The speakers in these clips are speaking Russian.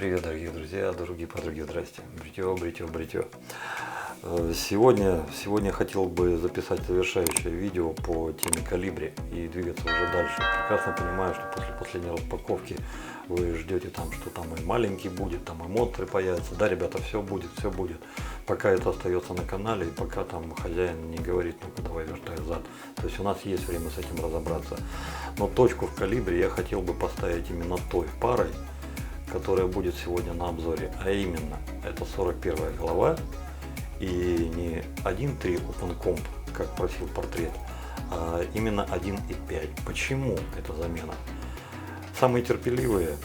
привет, дорогие друзья, дорогие подруги, здрасте. Бритье. Сегодня я хотел бы записать завершающее видео по теме калибри и двигаться уже дальше. Прекрасно понимаю, что после последней распаковки вы ждете там, что там и маленький будет, там и монстры появятся. Да, ребята, все будет. Пока это остается на канале и пока там хозяин не говорит, ну-ка давай вертай зад. То есть у нас есть время с этим разобраться. Но точку в калибре я хотел бы поставить именно той парой, которая будет сегодня на обзоре, а именно это 41 глава и не 1.3 Open Comp, как просил портрет, а именно 1.5. Почему эта замена? Самые терпеливые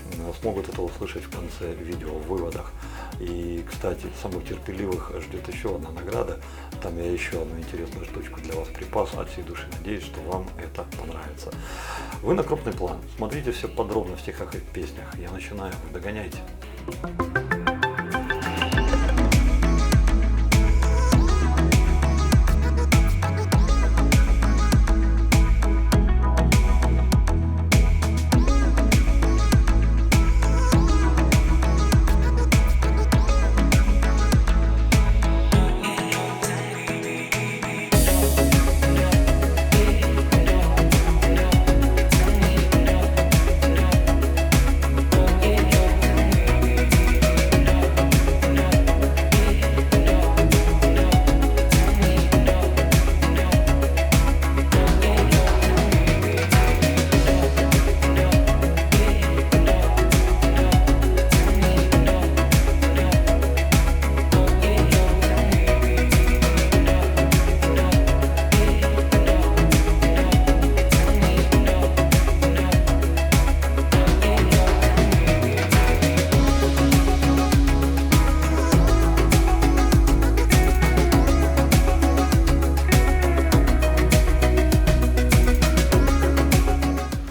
смогут это услышать в конце видео в выводах. И, кстати, самых терпеливых ждет еще одна награда. Там я еще одну интересную штучку для вас припас. От всей души надеюсь, что вам это понравится. Вы на крупный план. Смотрите все подробно в стихах и в песнях. Я начинаю. Догоняйте.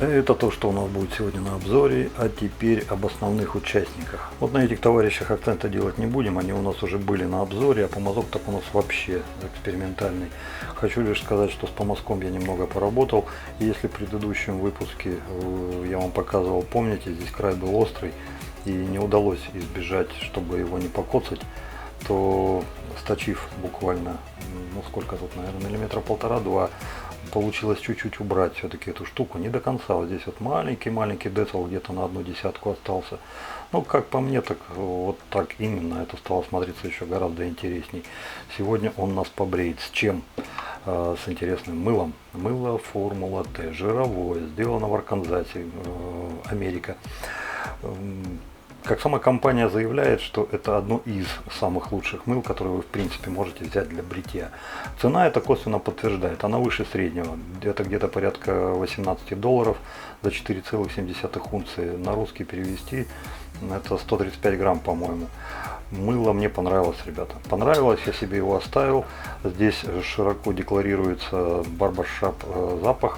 Это то, что у нас будет сегодня на обзоре, а теперь об основных участниках. Вот на этих товарищах акцента делать не будем, они у нас уже были на обзоре, а помазок так у нас вообще экспериментальный. Хочу лишь сказать, что с помазком я немного поработал, и если в предыдущем выпуске я вам показывал, помните, здесь край был острый и не удалось избежать, чтобы его не покоцать, то сточив буквально, ну сколько тут, наверное, миллиметра полтора-два, получилось чуть-чуть убрать все-таки эту штуку, не до конца. Вот здесь вот маленький децл где-то на 1/10 остался. Ну, как по мне, так вот так именно это стало смотреться еще гораздо интересней. Сегодня он нас побреет. С чем? С интересным мылом. Мыло Формула Т, жировое, сделано в Арканзасе, Америка. Как сама компания заявляет, что это одно из самых лучших мыл, которые вы в принципе можете взять для бритья. Цена это косвенно подтверждает, она выше среднего. Это где-то порядка $18 за 4,7 унции. На русский перевести это 135 грамм, по-моему. Мыло мне понравилось, ребята. Понравилось, я себе его оставил. Здесь широко декларируется барбершоп запах.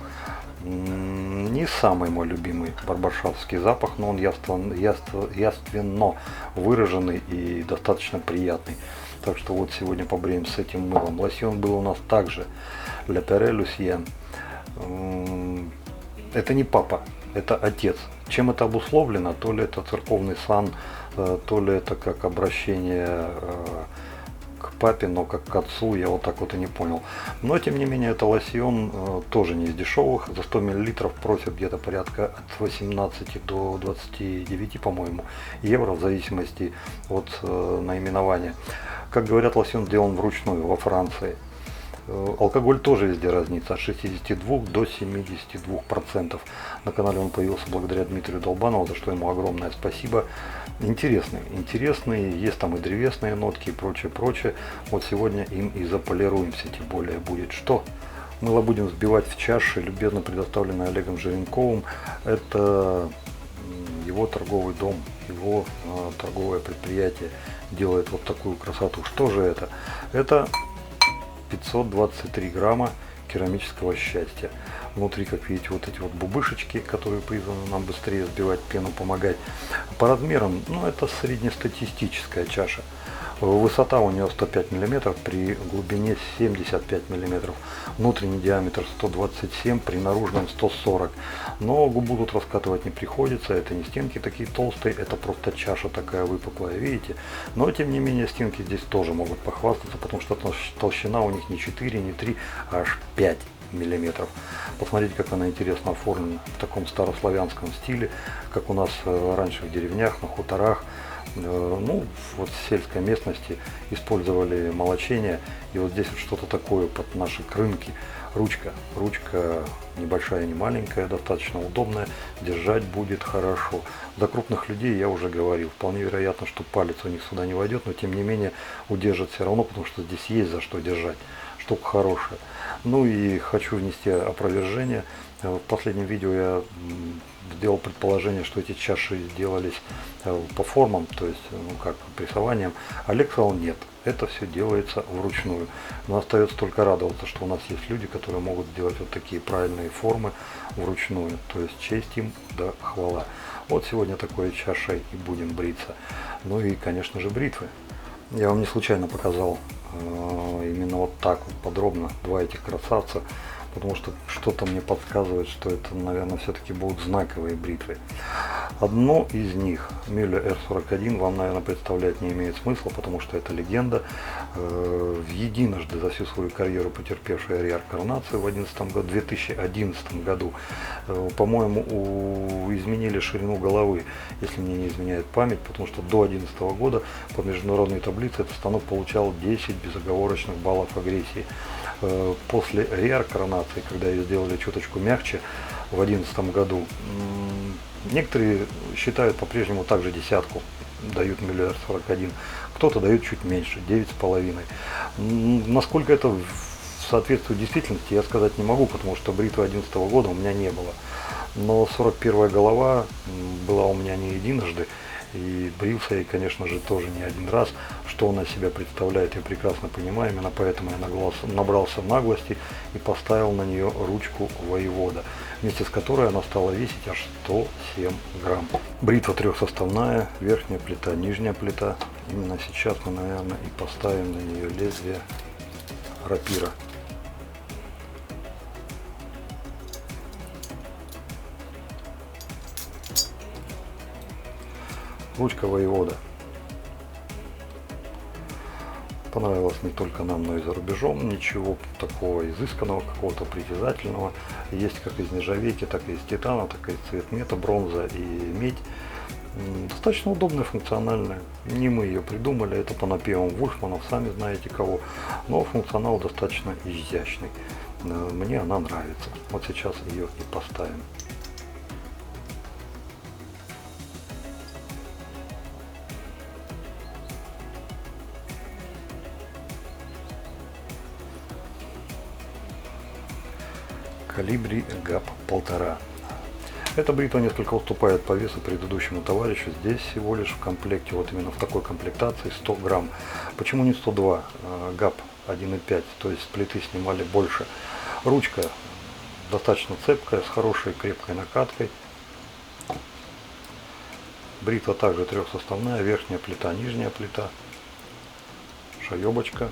Не самый мой любимый барбершопский запах, но он явственно выраженный и достаточно приятный. Так что вот сегодня побреем с этим мылом. Лосьон был у нас также Le Père Lucien. Это не папа, это отец. Чем это обусловлено? То ли это церковный сан, то ли это как обращение к папе, но как к отцу, я вот так вот и не понял. Но тем не менее, это лосьон тоже не из дешевых. За 100 мл просят где-то порядка от 18 до 29, по-моему, евро, в зависимости от наименования. Как говорят, лосьон сделан вручную во Франции. Алкоголь тоже везде разнится, от 62 до 72%. На канале он появился благодаря Дмитрию Долбанову, за что ему огромное спасибо. Интересный, есть там и древесные нотки и прочее. Вот сегодня им и заполируемся, тем более будет что. Мыло будем взбивать в чаше, любезно предоставленное Олегом Жиренковым. Это его торговый дом, его торговое предприятие делает вот такую красоту. Что же это? Это 523 грамма керамического счастья. Внутри, как видите, вот эти вот бубышечки, которые призваны нам быстрее сбивать пену, помогать. По размерам, ну, это среднестатистическая чаша. Высота у нее 105 мм при глубине 75 мм. Внутренний диаметр 127, при наружном 140. Но губу тут раскатывать не приходится. Это не стенки такие толстые, это просто чаша такая выпуклая, видите. Но тем не менее стенки здесь тоже могут похвастаться, потому что толщина у них не 4, не 3, а аж 5 миллиметров. Посмотрите, как она интересно оформлена в таком старославянском стиле, как у нас раньше в деревнях, на хуторах. Ну, вот в сельской местности использовали молочение, и вот здесь вот что-то такое под наши крынки. Ручка небольшая, не маленькая, достаточно удобная, держать будет хорошо. Для крупных людей я уже говорил, вполне вероятно, что палец у них сюда не войдет, но тем не менее удержит все равно, потому что здесь есть за что держать. Штука хорошая. Ну и хочу внести опровержение. В последнем видео я сделал предположение, что эти чаши делались по формам, то есть как прессованием. Олег сказал нет, это все делается вручную. Но остается только радоваться, что у нас есть люди, которые могут сделать вот такие правильные формы вручную. То есть честь им да хвала. Вот сегодня такой чашей и будем бриться. Ну и конечно же бритвы. Я вам не случайно показал именно вот так вот подробно два этих красавца, потому что что-то мне подсказывает, что это, наверное, все-таки будут знаковые бритвы. Одну из них, Müller R41, вам, наверное, представлять не имеет смысла, потому что это легенда, в единожды за всю свою карьеру потерпевшая реинкарнацию в 2011 году, по-моему, изменили ширину головы, если мне не изменяет память, потому что до 2011 года по международной таблице этот станок получал 10 безоговорочных баллов агрессии. После реинкарнации, когда ее сделали чуточку мягче в 2011 году, некоторые считают по-прежнему также десятку, дают Müller 41, кто-то дает чуть меньше, 9,5. Насколько это соответствует действительности, я сказать не могу, потому что бритвы 2011 года у меня не было. Но 41 голова была у меня не единожды, и брился я, конечно же, тоже не один раз. Что она из себя представляет, я прекрасно понимаю, именно поэтому я набрался наглости и поставил на нее ручку воевода, вместе с которой она стала весить аж 107 грамм. Бритва трехсоставная, верхняя плита, нижняя плита. Именно сейчас мы, наверное, и поставим на нее лезвие рапира. Ручка воевода. Понравилось не только нам, но и за рубежом. Ничего такого изысканного, какого-то притязательного. Есть как из нержавейки, так и из титана, так и из цветмета, бронза и медь. Достаточно удобная, функциональная. Не мы ее придумали, это по напевам Вульфманов, сами знаете кого. Но функционал достаточно изящный. Мне она нравится. Вот сейчас ее и поставим. Колибри ГАП 1,5. Эта бритва несколько уступает по весу предыдущему товарищу. Здесь всего лишь в комплекте, вот именно в такой комплектации, 100 грамм. Почему не 102? ГАП 1,5, то есть с плиты снимали больше. Ручка достаточно цепкая, с хорошей крепкой накаткой. Бритва также трехсоставная, верхняя плита, нижняя плита. Шаебочка.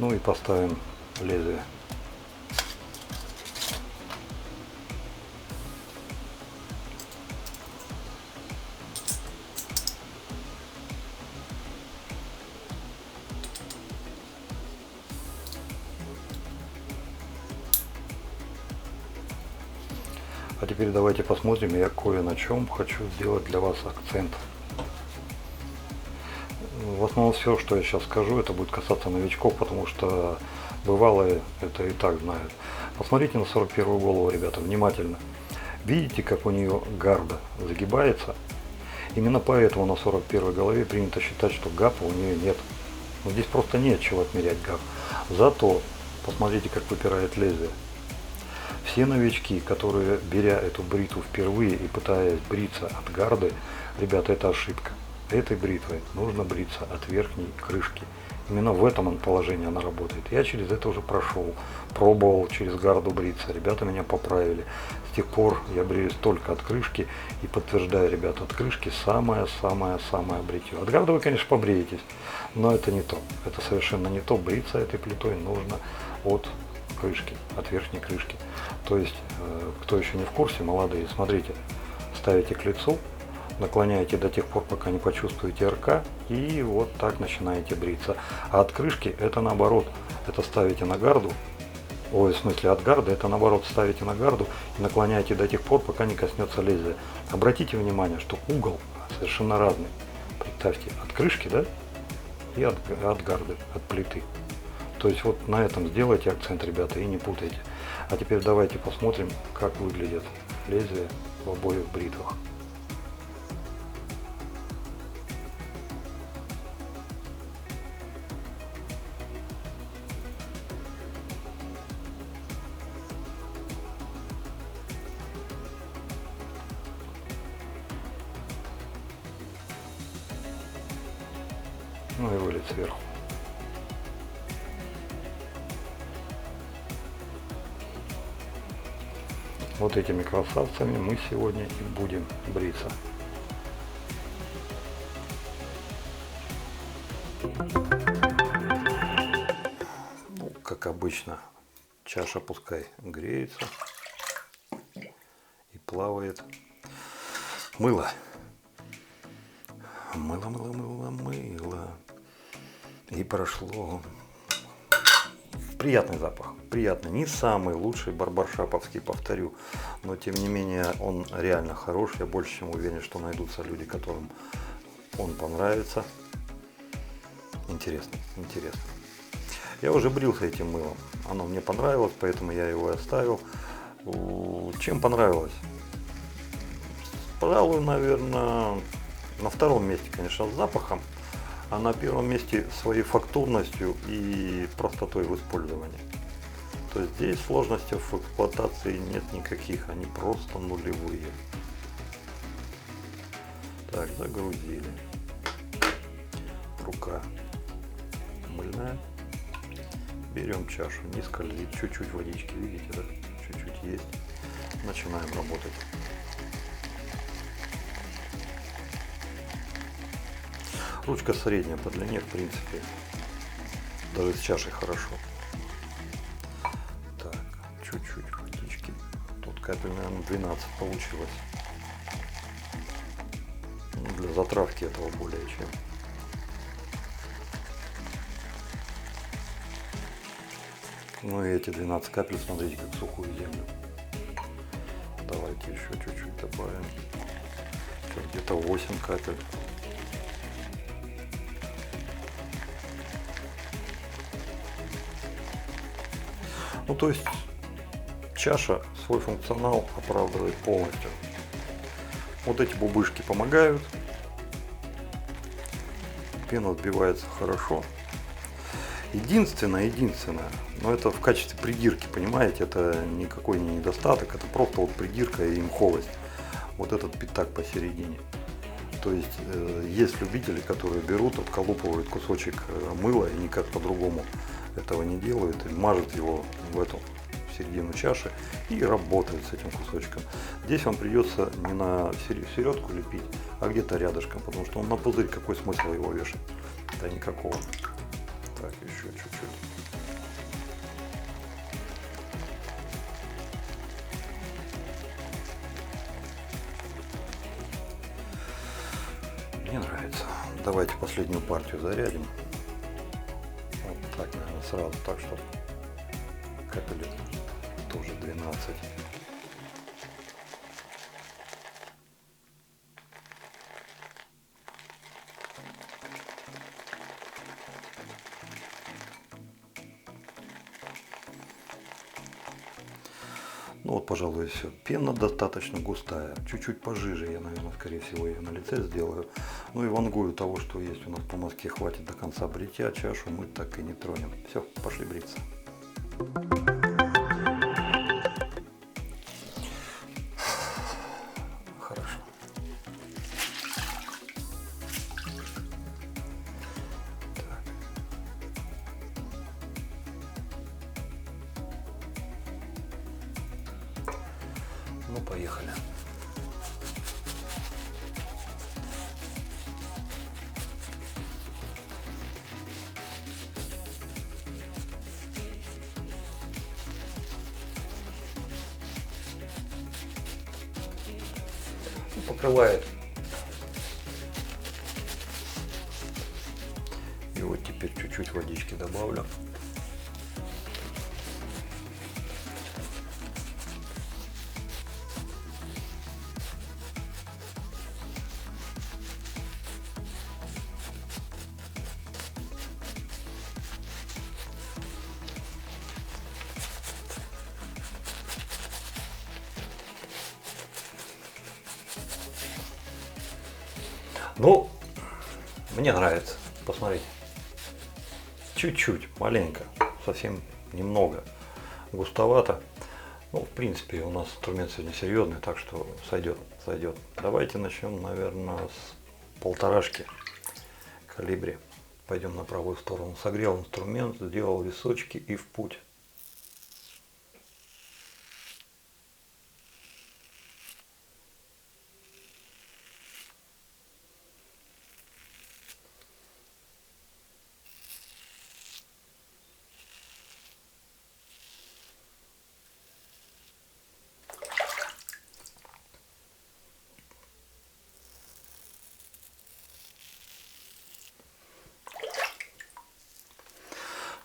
Ну и поставим лезвие. А теперь давайте посмотрим, я кое на чем хочу сделать для вас акцент. В основном все, что я сейчас скажу, это будет касаться новичков, потому что бывалые это и так знают. Посмотрите на 41-ю голову, ребята, внимательно. Видите, как у нее гарда загибается? Именно поэтому на 41-й голове принято считать, что ГАПа у нее нет. Но здесь просто нет чего отмерять ГАП. Зато посмотрите, как выпирает лезвие. Все новички, которые, беря эту бритву впервые и пытаясь бриться от гарды, ребята, это ошибка. Этой бритвой нужно бриться от верхней крышки Именно в этом положении она работает. Я через это уже прошел, пробовал через гарду бриться. Ребята меня поправили. С тех пор я бреюсь только от крышки и подтверждаю, ребята, от крышки самое-самое-самое бритье. От гарда вы, конечно, побреетесь, но это не то. Это совершенно не то. Бриться этой плитой нужно от крышки, от верхней крышки. То есть, кто еще не в курсе, молодые, смотрите, ставите к лицу, наклоняете до тех пор, пока не почувствуете РК, и вот так начинаете бриться. А от крышки это наоборот, это ставите на гарду, ой, в смысле от гарда, это наоборот ставите на гарду и наклоняете до тех пор, пока не коснется лезвия. Обратите внимание, что угол совершенно разный. Представьте, от крышки, да, и от гарды, от плиты. То есть вот на этом сделайте акцент, ребята, и не путайте. А теперь давайте посмотрим, как выглядят лезвия в обоих бритвах. Ну и вылет сверху. Вот этими красавцами мы сегодня и будем бриться. Ну, как обычно, чаша пускай греется и плавает. Мыло. Мыло. И прошло. Приятный запах. Приятный. Не самый лучший барбаршаповский, повторю. Но тем не менее он реально хорош. Я больше чем уверен, что найдутся люди, которым он понравится. Интересно. Я уже брился этим мылом. Оно мне понравилось, поэтому я его и оставил. Чем понравилось? Пожалуй, наверное, на втором месте, конечно, с запахом. А на первом месте своей фактурностью и простотой в использовании. То есть здесь сложностей в эксплуатации нет никаких, они просто нулевые. Так, загрузили. Рука мыльная. Берем чашу, не скользит, чуть-чуть водички, видите, да? Чуть-чуть есть. Начинаем работать. Ручка средняя по длине, в принципе, даже с чашей хорошо. Так, чуть-чуть водички. Тут капель, наверное, 12 получилось. Ну, для затравки этого более чем. Ну и эти 12 капель, смотрите, как сухую землю. Давайте еще чуть-чуть добавим. Сейчас где-то 8 капель. Ну, то есть чаша свой функционал оправдывает полностью. Вот эти бубышки помогают. Пена отбивается хорошо. Единственное, но это в качестве придирки, понимаете, это никакой не недостаток, это просто вот придирка и мховость. Вот этот пятак посередине. То есть есть любители, которые берут, отколупывают кусочек мыла и никак по-другому этого не делают, и мажут его в эту середину чаши и работают с этим кусочком. Здесь вам придется не на середку лепить, а где-то рядышком, потому что он на пузырь, какой смысл его вешать? Да никакого. Так, еще чуть-чуть. Мне нравится. Давайте последнюю партию зарядим. Вот так, наверное, сразу так, чтобы капель тоже 12. Ну вот, пожалуй, все. Пена достаточно густая. Чуть-чуть пожиже я, наверное, скорее всего, ее на лице сделаю. Ну и вангую того, что есть у нас по Москве, хватит до конца бритья. Чашу мы так и не тронем. Все, пошли бриться. Хорошо. Так. Ну, поехали. Покрывает. И вот теперь чуть-чуть водички добавлю. Ну, мне нравится. Посмотрите. Чуть-чуть, маленько, совсем немного. Густовато. Ну, в принципе, у нас инструмент сегодня серьезный, так что сойдет, сойдет. Давайте начнем, наверное, с полторашки калибре. Пойдем на правую сторону. Согрел инструмент, сделал височки и в путь.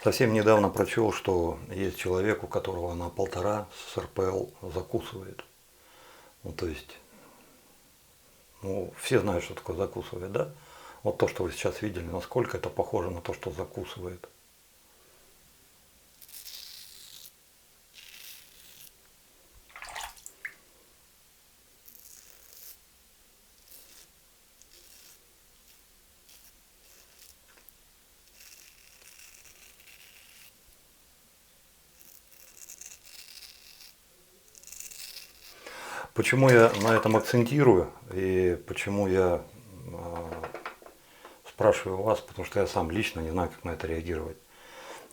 Совсем недавно прочел, что есть человек, у которого на 1,5 с РПЛ закусывает. Ну, то есть, ну, все знают, что такое закусывает, да? Вот то, что вы сейчас видели, насколько это похоже на то, что закусывает. Почему я на этом акцентирую и почему я спрашиваю вас, потому что я сам лично не знаю, как на это реагировать.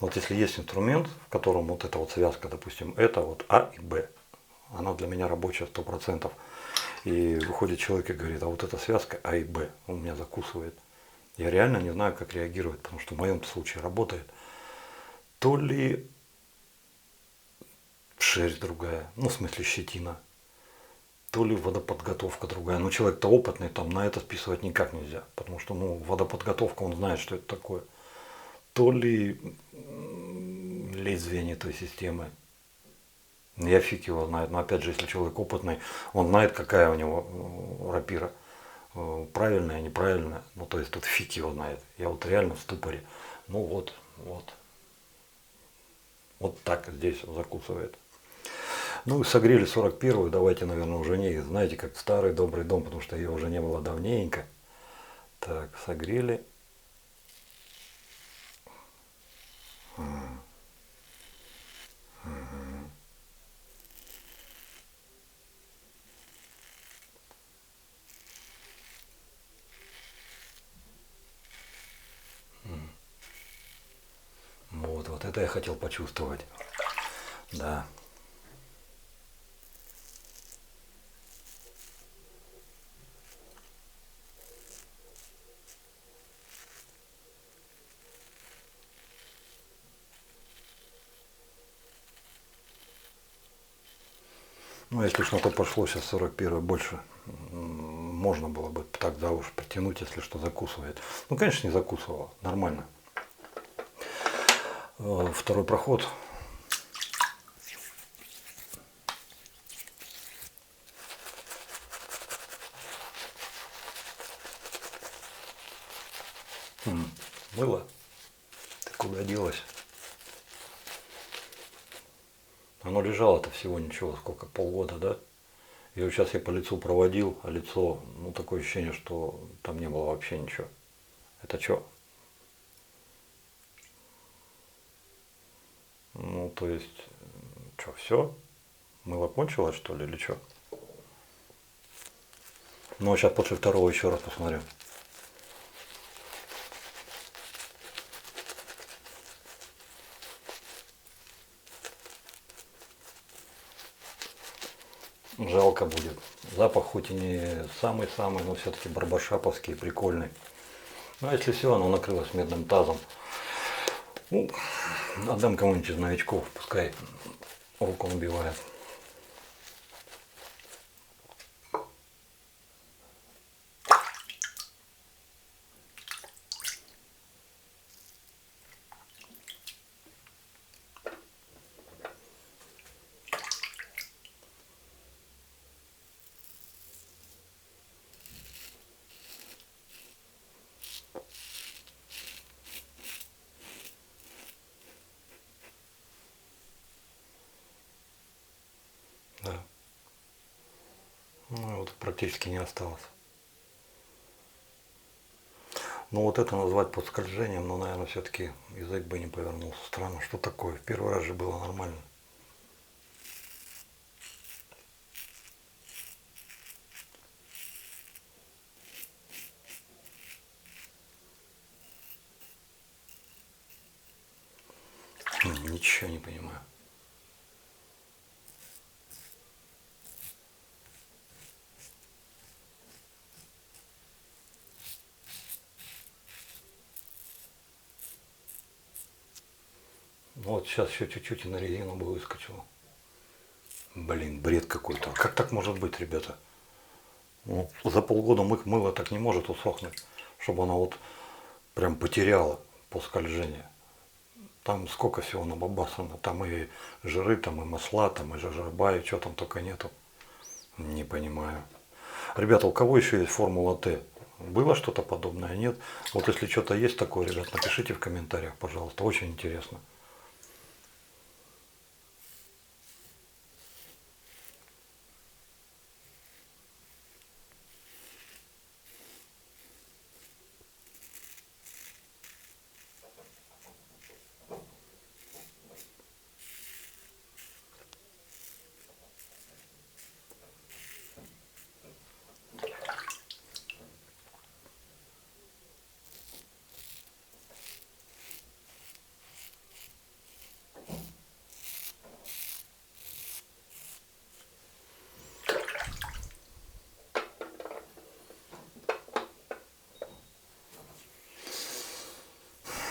Вот если есть инструмент, в котором вот эта вот связка, допустим, это вот А и Б, она для меня рабочая 100%. И выходит человек и говорит, а вот эта связка А и Б, он меня закусывает. Я реально не знаю, как реагировать, потому что в моем случае работает. То ли шерсть другая, ну в смысле щетина, то ли водоподготовка другая. Но человек-то опытный, там на это списывать никак нельзя, потому что ну, водоподготовка, он знает, что это такое. То ли лезвие не той системы. Я фиг его знает, но опять же, если человек опытный, он знает, какая у него рапира. Правильная, неправильная. Ну, то есть тут фиг его знает. Я вот реально в ступоре. Ну вот, вот. Вот так здесь закусывает. Ну, согрели 41-ю, давайте, наверное, уже не, знаете, как старый добрый дом, потому что ее уже не было давненько. Так, согрели. Вот это я хотел почувствовать. Да. Ну, если что-то пошло сейчас 41 больше, можно было бы тогда уж потянуть, если что закусывает. Ну, конечно, не закусывала, нормально. Второй проход. Мыло? Ты куда делась? Оно лежало-то всего ничего, сколько, полгода, да? И вот сейчас я по лицу проводил, а лицо, ну, такое ощущение, что там не было вообще ничего. Это что? Ну, то есть, что, все? Мыло кончилось, что ли, или что? Ну, а сейчас после второго еще раз посмотрю. жалко будет. Запах хоть и не самый-самый, но все-таки барбаршаповский, прикольный. Ну а если все, оно накрылось медным тазом. Ну, отдам кому-нибудь из новичков, пускай руку набивает. Да. Ну вот практически не осталось. Ну вот это назвать подскольжением, но, наверное, все-таки язык бы не повернулся. Странно, что такое? В первый раз же было нормально. Ничего не понимаю. Вот сейчас еще чуть-чуть и на резину бы выскочило. Блин, бред какой-то. Как так может быть, ребята? Ну, за полгода мыло так не может усохнуть, чтобы оно вот прям потеряло по скольжению. Там сколько всего набабасано. Там и жиры, там и масла, там и жожоба, и что там только нету. Не понимаю. Ребята, у кого еще есть формула Т? Было что-то подобное? Нет? Вот если что-то есть такое, ребят, напишите в комментариях, пожалуйста. Очень интересно.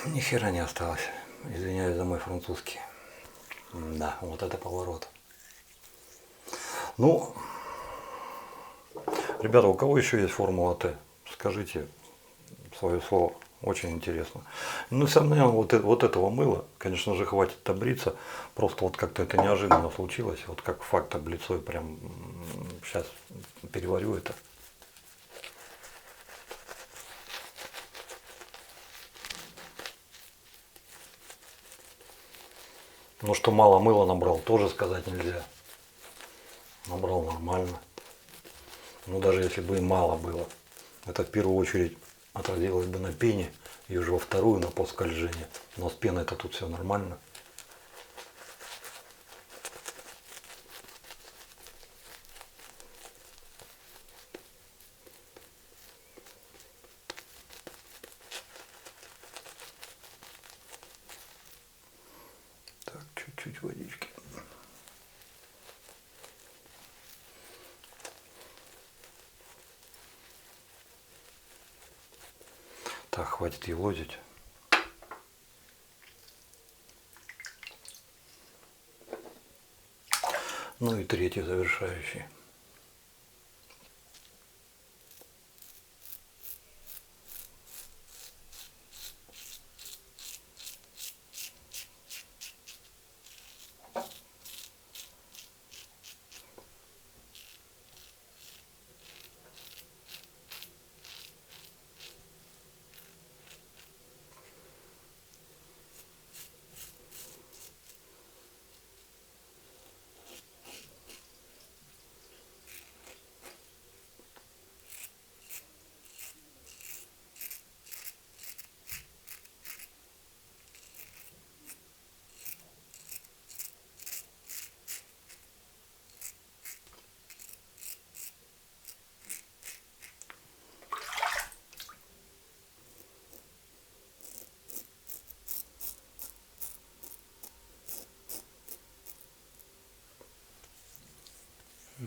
Ни хера не осталось. Извиняюсь за мой французский. Да, вот это поворот. Ну, ребята, у кого еще есть формула Т? Скажите свое слово. Очень интересно. Ну, сомневаюсь, вот этого мыла, конечно же, хватит таблица. Просто вот как-то это неожиданно случилось. Вот как факт таблицой прям сейчас переварю это. Ну, что мало мыла набрал, тоже сказать нельзя. Набрал нормально. Ну, даже если бы и мало было. Это в первую очередь отразилось бы на пене, и уже во вторую на подскольжение. Но с пеной это тут все нормально. Так, чуть-чуть водички. Так, хватит елозить. Ну и третий завершающий.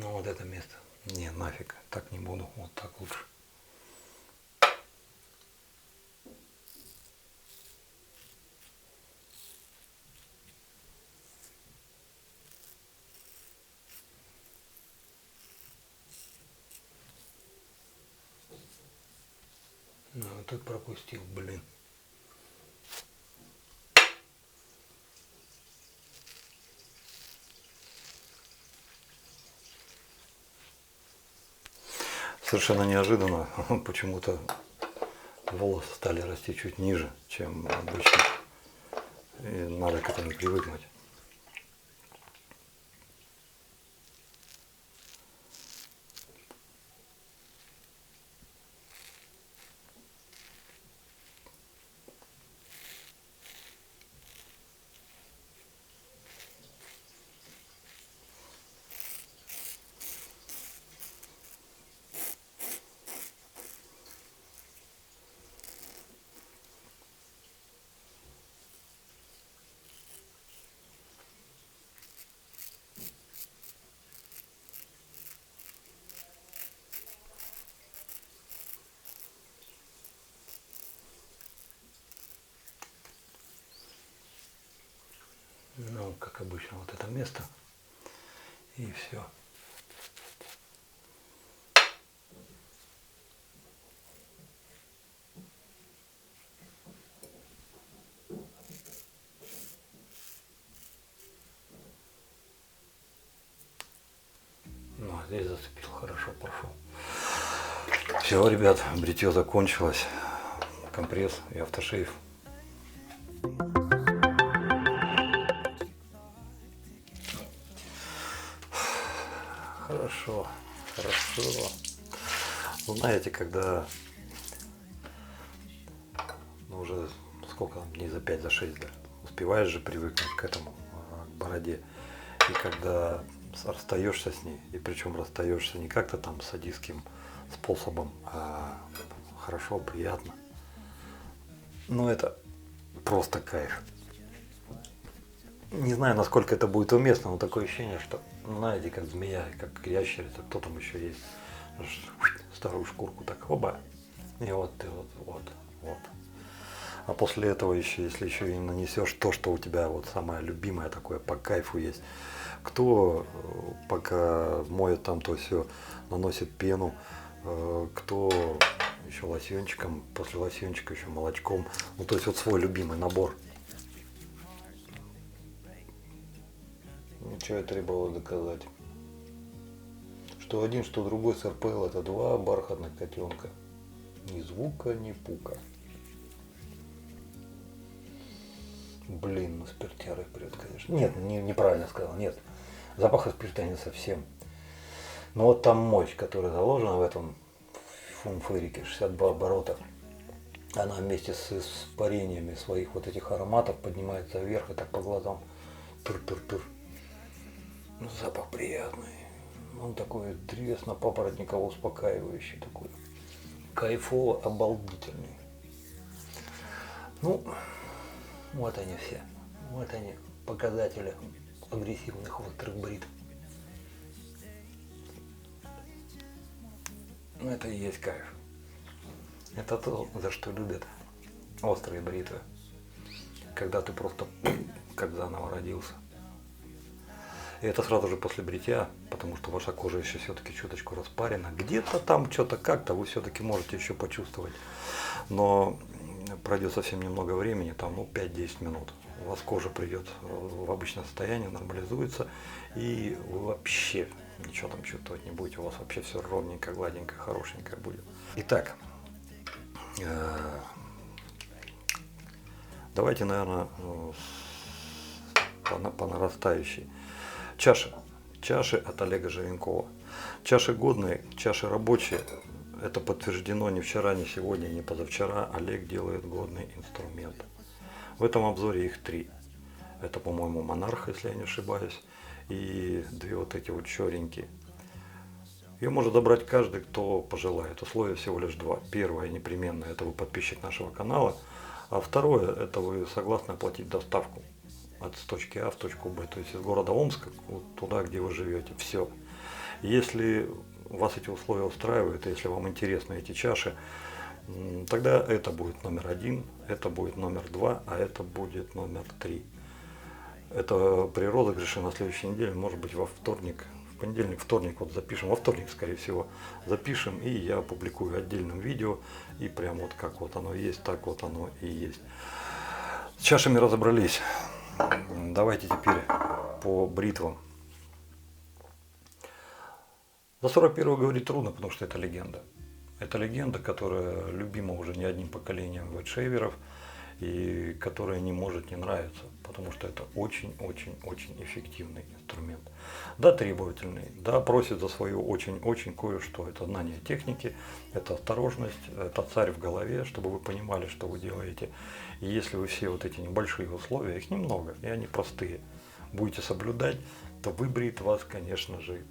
Ну вот это место. Не, нафиг, так не буду, вот так лучше. Ну, тут пропустил, блин. Совершенно неожиданно почему-то волосы стали расти чуть ниже, чем обычно. И надо к этому привыкнуть. Ну, как обычно, вот это место. И все. Ну, а здесь зацепил, хорошо пошел. Все, ребят, бритье закончилось. Компресс и автошейв. Хорошо, хорошо. Вы знаете, когда уже сколько дней, за 5, за 6, да, успеваешь же привыкнуть к этому, к бороде. И когда расстаешься с ней, и причем расстаешься не как-то там садистским способом, а хорошо, приятно. Ну это просто кайф. Не знаю, насколько это будет уместно, но такое ощущение, что, знаете, как змея, как ящерица, кто там еще есть, старую шкурку так, оба, и вот ты вот. А после этого еще, если еще и нанесешь то, что у тебя вот самое любимое такое по кайфу есть, кто пока моет там то все, наносит пену, кто еще лосьончиком, после лосьончика еще молочком, ну то есть вот свой любимый набор. Что я требовал доказать? Что один, что другой с РПЛ это два бархатных котенка. Ни звука, ни пука. Блин, ну спиртярой прет, конечно. Нет, неправильно сказал, нет. Запаха спирта не совсем. Но вот там мощь, которая заложена в этом фумферике, 62 оборота, она вместе с испарениями своих вот этих ароматов поднимается вверх и так по глазам. Тур-тур-тур. Ну, запах приятный. Он такой древесно-папоротниково успокаивающий такой. Кайфово обалдительный. Ну, вот они все. Вот они, показатели агрессивных острых брит. Ну, это и есть кайф. Это то, за что любят острые бритвы. Когда ты просто как заново родился. И это сразу же после бритья, потому что ваша кожа еще все-таки чуточку распарена. Где-то там что-то как-то вы все-таки можете еще почувствовать. Но пройдет совсем немного времени, там 5-10 минут. У вас кожа придет в обычное состояние, нормализуется, и вы вообще ничего там чувствовать не будете. У вас вообще все ровненько, гладенько, хорошенько будет. Итак, давайте, наверное, по нарастающей. Чаши от Олега Живенкова. Чаши годные, чаши рабочие. Это подтверждено не вчера, не сегодня, не позавчера. Олег делает годный инструмент. В этом обзоре их 3. Это, по-моему, Монарх, если я не ошибаюсь. И 2 вот эти вот черенькие. Ее может забрать каждый, кто пожелает. Условия всего лишь 2. Первое непременно, это вы подписчик нашего канала. А второе, это вы согласны оплатить доставку с точки А в точку Б, то есть из города Омска вот туда, где вы живете. Все. Если вас эти условия устраивают, если вам интересны эти чаши, тогда это будет номер 1, это будет номер 2, а это будет номер 3. Это при розыгрыше на следующей неделе, может быть во вторник, в понедельник, вторник, вот запишем, во вторник, скорее всего, запишем, и я опубликую отдельным видео, и прям вот как вот оно есть, так вот оно и есть. С чашами разобрались. Давайте теперь по бритвам. За 41 говорить трудно, потому что это легенда. Это легенда, которая любима уже не одним поколением вайтшейверов и которая не может не нравиться, потому что это очень-очень-очень эффективный инструмент. Да, требовательный, да, просит за свою очень-очень кое-что. Это знание техники, это осторожность, это царь в голове, чтобы вы понимали, что вы делаете. И если вы все вот эти небольшие условия, их немного, и они простые, будете соблюдать, то выбрит вас, конечно же,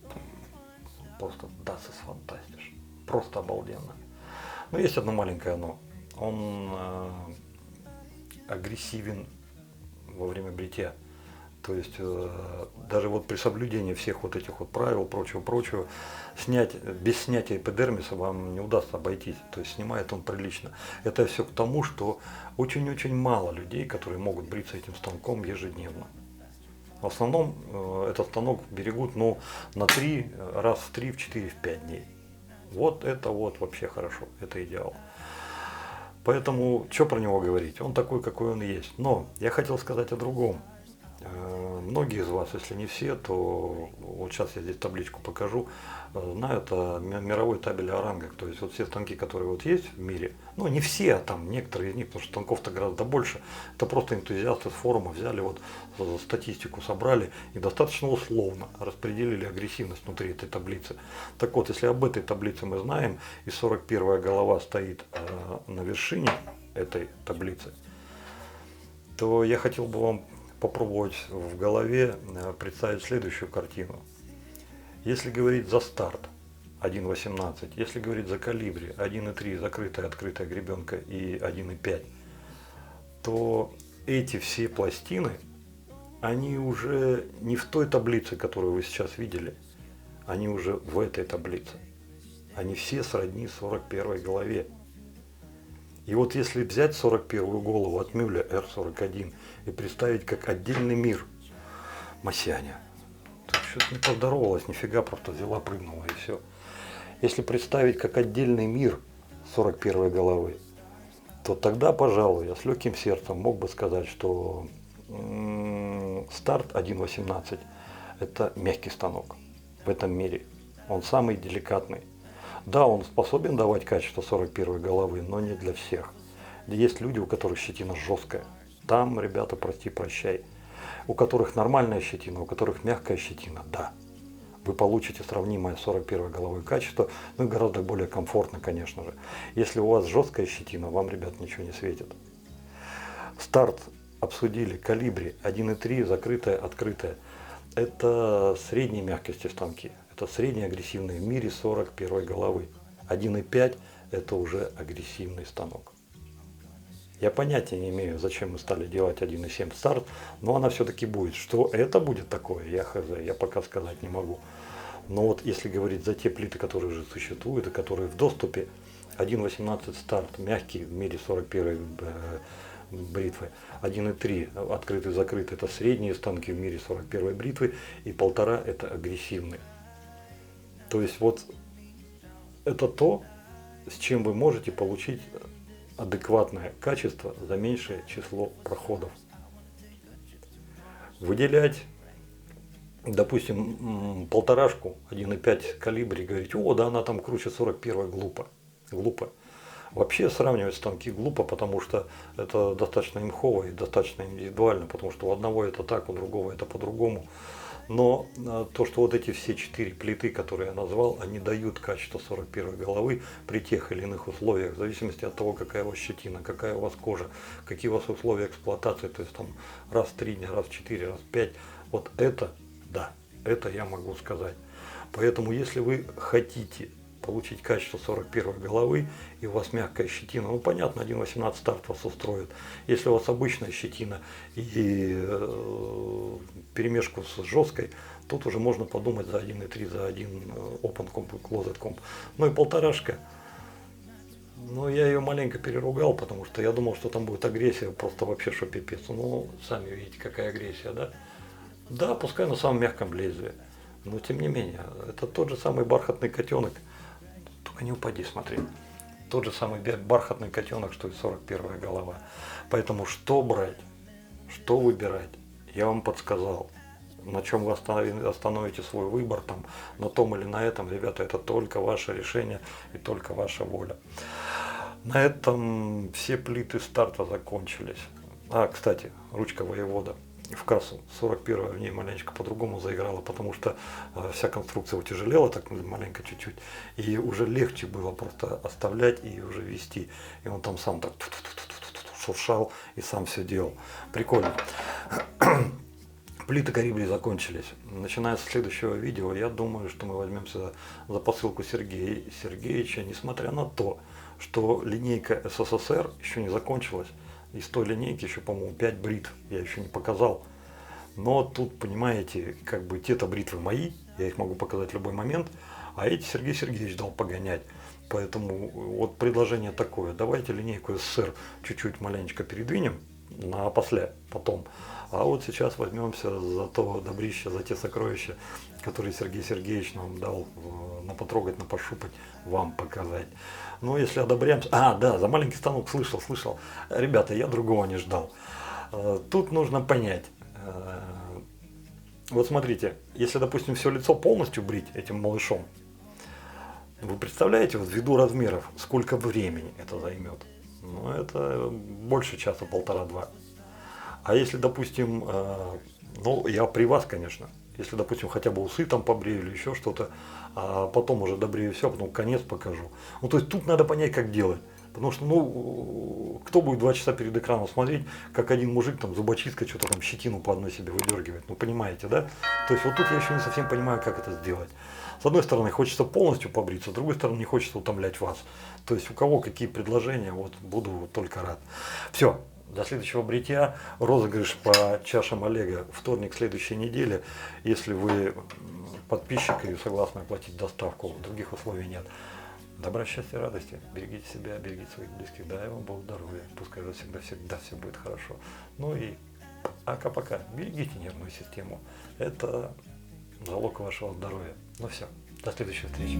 просто das ist fantastisch. Просто обалденно. Но есть одно маленькое но. Он агрессивен во время бритья. То есть даже вот при соблюдении всех вот этих вот правил, прочего, без снятия эпидермиса вам не удастся обойтись. То есть снимает он прилично. Это все к тому, что очень-очень мало людей, которые могут бриться этим станком ежедневно. В основном этот станок берегут на 3, раз в 3, в 4, в 5 дней. Вот это вот вообще хорошо, это идеал. Поэтому, что про него говорить? Он такой, какой он есть. Но я хотел сказать о другом. Многие из вас, если не все, то вот сейчас я здесь табличку покажу, знают о мировой табели о рангах. То есть вот все станки, которые вот есть в мире, ну не все, а там некоторые из них, потому что станков-то гораздо больше, это просто энтузиасты с форума взяли, вот статистику собрали и достаточно условно распределили агрессивность внутри этой таблицы. Так вот, если об этой таблице мы знаем, и 41-я голова стоит на вершине этой таблицы, то я хотел бы вам попробовать в голове представить следующую картину. Если говорить за старт 1.18, если говорить за калибри 1.3, закрытая, открытая гребенка и 1.5, то эти все пластины, они уже не в той таблице, которую вы сейчас видели, они уже в этой таблице. Они все сродни 41 голове. И вот если взять 41-ю голову от Мюля R41 и представить как отдельный мир, Масяня, что-то не поздоровалась, нифига, просто взяла, прыгнула и все. Если представить как отдельный мир 41-й головы, то тогда, пожалуй, я с легким сердцем мог бы сказать, что старт 1.18 это мягкий станок в этом мире. Он самый деликатный. Да, он способен давать качество 41 головы, но не для всех. Есть люди, у которых щетина жесткая. Там, ребята, прости, прощай. У которых нормальная щетина, у которых мягкая щетина, да. Вы получите сравнимое 41 головой качество, ну и гораздо более комфортно, конечно же. Если у вас жесткая щетина, вам, ребят, ничего не светит. Старт обсудили, калибри 1.3, закрытая, открытая. Это средней мягкости станки. Это средние агрессивные в мире 41 головы. 1.5 это уже агрессивный станок. Я понятия не имею, зачем мы стали делать 1.7 старт, но она все-таки будет. Что это будет такое, я хз, я пока сказать не могу. Но вот если говорить за те плиты, которые уже существуют и которые в доступе, 1.18 старт, мягкий в мире 41 бритвы, 1.3 открытый, закрытый, это средние станки в мире 41 бритвы, и 1.5 это агрессивный. То есть вот это то, с чем вы можете получить адекватное качество за меньшее число проходов. Выделять, допустим, 1.5, 1.5 калибре, говорить, о, да она там круче 41, глупо. Глупо. Вообще сравнивать станки глупо, потому что это достаточно имхово и достаточно индивидуально, потому что у одного это так, у другого это по-другому. Но то, что вот эти все 4 плиты, которые я назвал, они дают качество 41 головы при тех или иных условиях, в зависимости от того, какая у вас щетина, какая у вас кожа, какие у вас условия эксплуатации, то есть там раз в 3 дня, раз в 4, раз в 5. Вот это, да, это я могу сказать. Поэтому, если вы хотите получить качество 41 головы и у вас мягкая щетина. Ну понятно, 1.18 старт вас устроит. Если у вас обычная щетина и перемешку с жесткой, тут уже можно подумать за 1.3, за один Open Comp и Closed Comp. Ну и полторашка. Ну, я ее маленько переругал, потому что я думал, что там будет агрессия, просто вообще что пипец. Ну, сами видите, какая агрессия, да? Да, пускай на самом мягком лезвии, но тем не менее, это тот же самый бархатный котенок. Только не упади, смотри. Тот же самый бархатный котенок, что и 41 голова. Поэтому что брать, что выбирать, я вам подсказал. На чем вы остановите свой выбор, там, на том или на этом, ребята, это только ваше решение и только ваша воля. На этом все плиты старта закончились. А, кстати, ручка воевода в кассу 41 в ней маленечко по-другому заиграла, потому что вся конструкция утяжелела так маленько чуть-чуть, и уже легче было просто оставлять и уже вести. И он там сам так шуршал и сам все делал. Прикольно. Плиты Карибли закончились. Начиная с следующего видео, я думаю, что мы возьмемся за посылку Сергея Сергеевича, несмотря на то, что линейка СССР еще не закончилась. Из той линейки еще, по-моему, 5 бритв я еще не показал. Но тут, понимаете, как бы те-то бритвы мои, я их могу показать в любой момент, а эти Сергей Сергеевич дал погонять. Поэтому вот предложение такое. Давайте линейку СССР чуть-чуть маленечко передвинем на после, потом. А вот сейчас возьмемся за то добрище, за те сокровища, которые Сергей Сергеевич нам дал на потрогать, на пощупать, вам показать. Ну, если одобряем... А, да, за маленький станок слышал. Ребята, я другого не ждал. Тут нужно понять. Вот смотрите, если, допустим, все лицо полностью брить этим малышом, вы представляете, вот ввиду размеров, сколько времени это займет? Ну, это больше часа, полтора-два. А если, допустим, ну, я при вас, конечно, если, допустим, хотя бы усы там побрею или еще что-то, а потом уже добрею все, потом конец покажу. Ну, то есть тут надо понять, как делать. Потому что, ну, кто будет 2 часа перед экраном смотреть, как один мужик там зубочисткой что-то там щетину по одной себе выдергивает. Ну, понимаете, да? То есть вот тут я еще не совсем понимаю, как это сделать. С одной стороны, хочется полностью побриться, с другой стороны, не хочется утомлять вас. То есть у кого какие предложения, вот буду только рад. Все. До следующего бритья. Розыгрыш по чашам Олега вторник следующей недели. Если вы подписчик и согласны оплатить доставку, других условий нет. Добра, счастья, радости. Берегите себя, берегите своих близких. Дай вам Бог здоровья. Пускай всегда все будет хорошо. Ну и пока. Берегите нервную систему. Это залог вашего здоровья. Ну все. До следующей встречи.